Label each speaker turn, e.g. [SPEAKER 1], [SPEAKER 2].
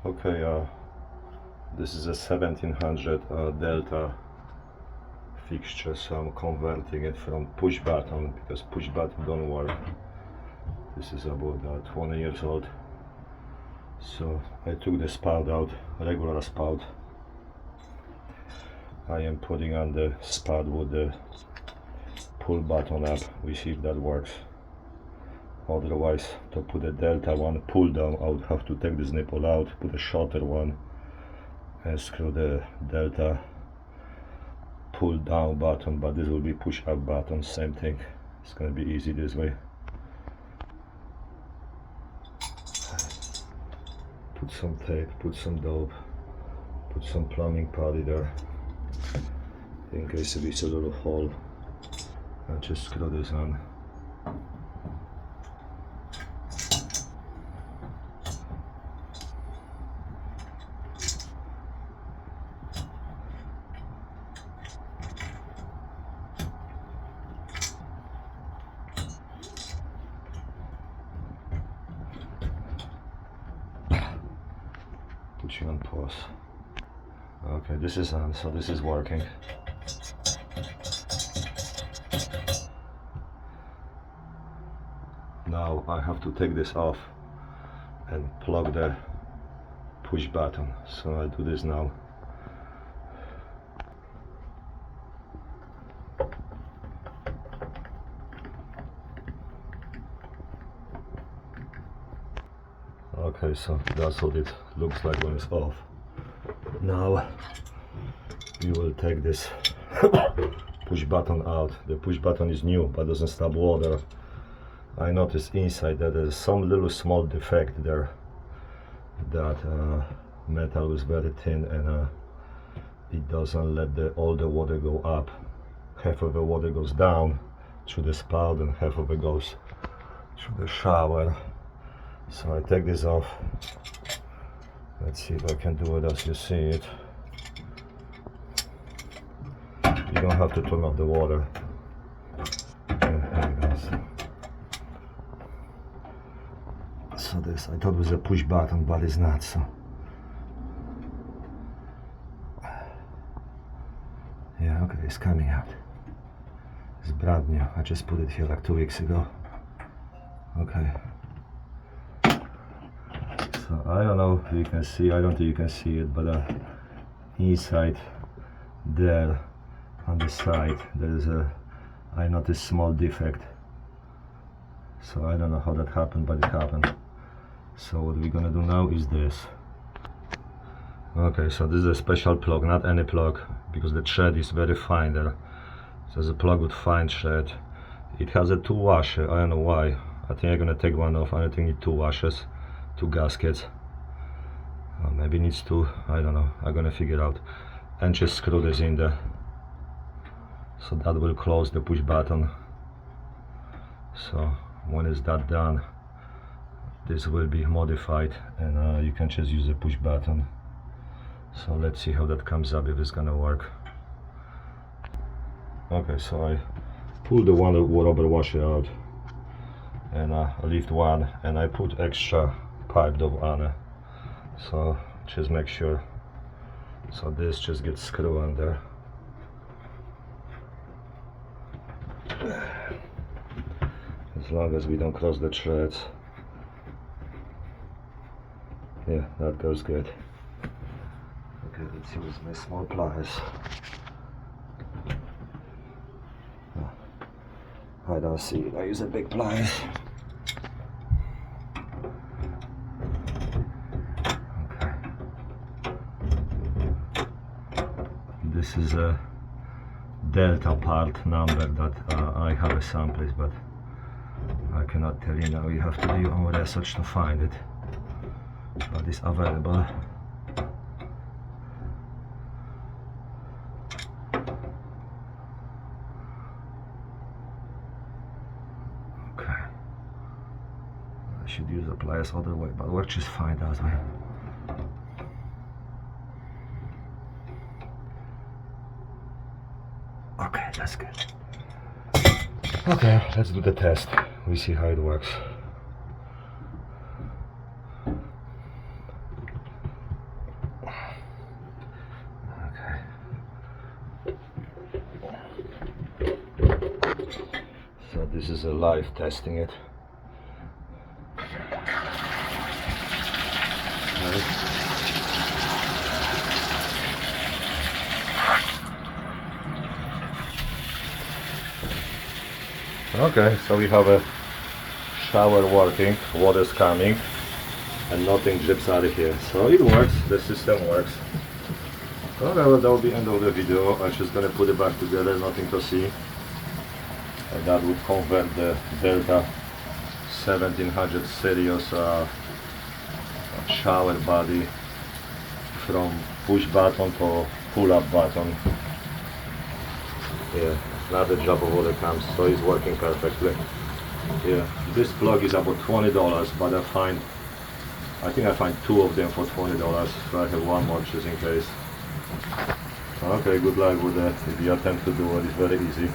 [SPEAKER 1] Okay, this is a 1700 Delta fixture, so I'm converting it from push button because push button don't work. This is about 20 years old. So I took the spout out, regular spout. I am putting on the spout with the pull button up. We see if that works. Otherwise, to put the Delta one pull down, I would have to take this nipple out, put a shorter one, and screw the Delta pull down button, but this will be push up button, same thing. It's gonna be easy this way. Put some tape, put some dope, put some plumbing putty there, in case if it's a little hole, and just screw this on. Put you on pause. Okay, this is on, so this is working. Now I have to take this off and plug the push button. So I do this now. Okay, so that's what it looks like when it's off. Now you will take this push button out. The push button is new but doesn't stop water. I noticed inside that there's some little small defect there, that metal is very thin and it doesn't let all the water go up. Half of the water goes down through the spout and half of it goes through the shower. So I take this off. Let's see if I can do it as you see it. You don't have to turn off the water. There it goes. So this, I thought it was a push button, but it's not. So yeah, okay, it's coming out. It's brand new. I just put it here like 2 weeks ago. Okay. So I don't know if you can see, I don't think you can see it, but inside there on the side there is I noticed small defect. So I don't know how that happened, but it happened. So what we're gonna do now is this. Okay, so this is a special plug, not any plug, because the thread is very fine there. So it's a plug with fine thread. It has a 2 washer, I don't know why. I think I'm gonna take one off. I think it need 2 washers. 2 gaskets, maybe needs 2, I don't know, I'm gonna figure out, and just screw this in there, so that will close the push button. So when it's that done, this will be modified and you can just use the push button. So let's see how that comes up, if it's gonna work. Okay, so I pull the one rubber washer out and I lift one, and I put extra pipe dope on it, so just make sure, so this just gets screwed on there. As long as we don't cross the threads. Yeah, that goes good. Okay, let's use my small pliers. I don't see it, I use a big pliers. This is a Delta part number that I have a someplace, but I cannot tell you now. You have to do your own research to find it, but it's available. Okay, I should use the pliers other way, but works just fine that way. Okay, that's good. Okay, let's do the test. We see how it works. This is a live testing it. Okay, so we have a shower working, water's coming, and nothing drips out of here. So it works, the system works. Okay, well, that will be the end of the video. I'm just gonna put it back together, nothing to see. And that would convert the Delta 1700 Series shower body from push button to pull up button. Yeah, now the drop of water comes, so it's working perfectly. Yeah, this plug is about $20, but I think I find two of them for $20, so I have one more just in case. Okay, good luck with that. If you attempt to do it, it's very easy.